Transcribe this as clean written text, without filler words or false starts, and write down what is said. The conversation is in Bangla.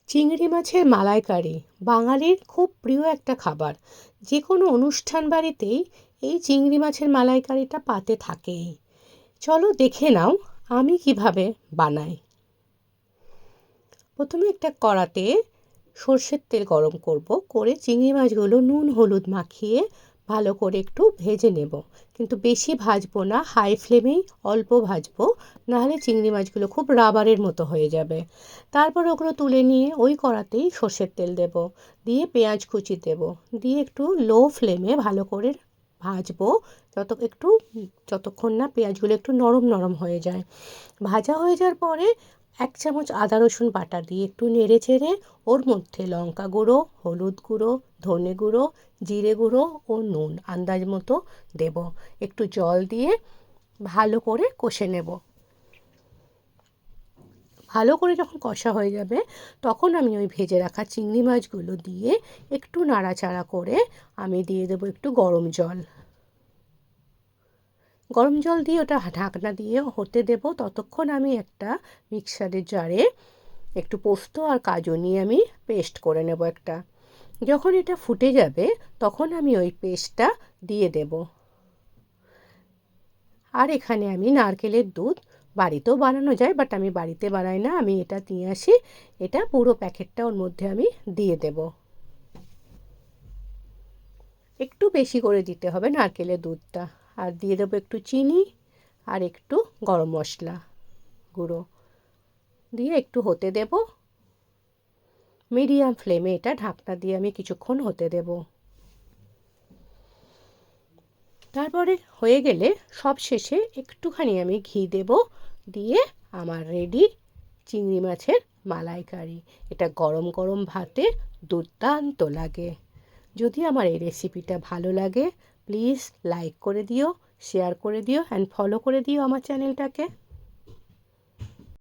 চিংড়ি মাছের মালাইকারি বাঙালির খুব প্রিয় একটা খাবার। যে কোনো অনুষ্ঠান বাড়িতেই এই চিংড়ি মাছের মালাইকারিটা পাতে থাকেই। চলো দেখে নাও আমি কিভাবে বানাই। প্রথমে একটা কড়াতে সর্ষের তেল গরম করব, করে চিংড়ি মাছগুলো নুন হলুদ মাখিয়ে ভালো করে একটু ভেজে নেব। কিন্তু বেশি ভাজবো না, হাই ফ্লেমেই অল্প ভাজবো, নাহলে চিংড়ি মাছগুলো খুব রাবারের মতো হয়ে যাবে। তারপর ওগুলো তুলে নিয়ে ওই কড়াতেই সর্ষের তেল দেব, দিয়ে পেঁয়াজ কুচি দেব, দিয়ে একটু লো ফ্লেমে ভালো করে ভাজবো, যতক্ষণ না পেঁয়াজগুলো একটু নরম নরম হয়ে যায়। ভাজা হয়ে যাওয়ার পরে 1 চামচ আদা রসুন বাটা দিয়ে একটু নেড়ে চেড়ে ওর মধ্যে লঙ্কা গুঁড়ো, হলুদ গুঁড়ো, ধনে গুঁড়ো, জিরে গুঁড়ো ও নুন আন্দাজ মতো দেব। একটু জল দিয়ে ভালো করে কষে নেব। ভালো করে যখন কষা হয়ে যাবে তখন আমি ওই ভেজে রাখা চিংড়ি মাছগুলো দিয়ে একটু নাড়াচাড়া করে আমি দিয়ে দেবো একটু গরম জল। গরম জল দিয়ে ওটা ঢাকনা দিয়ে হতে দেব। ততক্ষণ আমি একটা মিক্সারের জারে একটু পোস্ত আর কাজু নিয়ে আমি পেস্ট করে নেব একটা। যখন এটা ফুটে যাবে তখন আমি ওই পেস্টটা দিয়ে দেব। আর এখানে আমি নারকেলের দুধ, বাড়িতেও বানানো যায় বাট আমি বাড়িতে বানাই না, আমি এটা নিয়ে আসি। এটা পুরো প্যাকেটটা ওর মধ্যে আমি দিয়ে দেব। একটু বেশি করে দিতে হবে নারকেলের দুধটা। আর দিয়ে দেবো একটু চিনি আর একটু গরম মশলা গুঁড়ো দিয়ে একটু হতে দেব। মিডিয়াম ফ্লেমে এটা ঢাকনা দিয়ে আমি কিছুক্ষণ হতে দেব। তারপরে হয়ে গেলে সব শেষে একটুখানি আমি ঘি দেব, দিয়ে আমার রেডি চিংড়ি মাছের মালাইকারি। এটা গরম গরম ভাতে দুর্দান্ত লাগে। যদি আমার এই রেসিপিটা ভালো লাগে প্লিজ লাইক করে দিও, শেয়ার করে দিও অ্যান্ড ফলো করে দিও আমার চ্যানেলটাকে।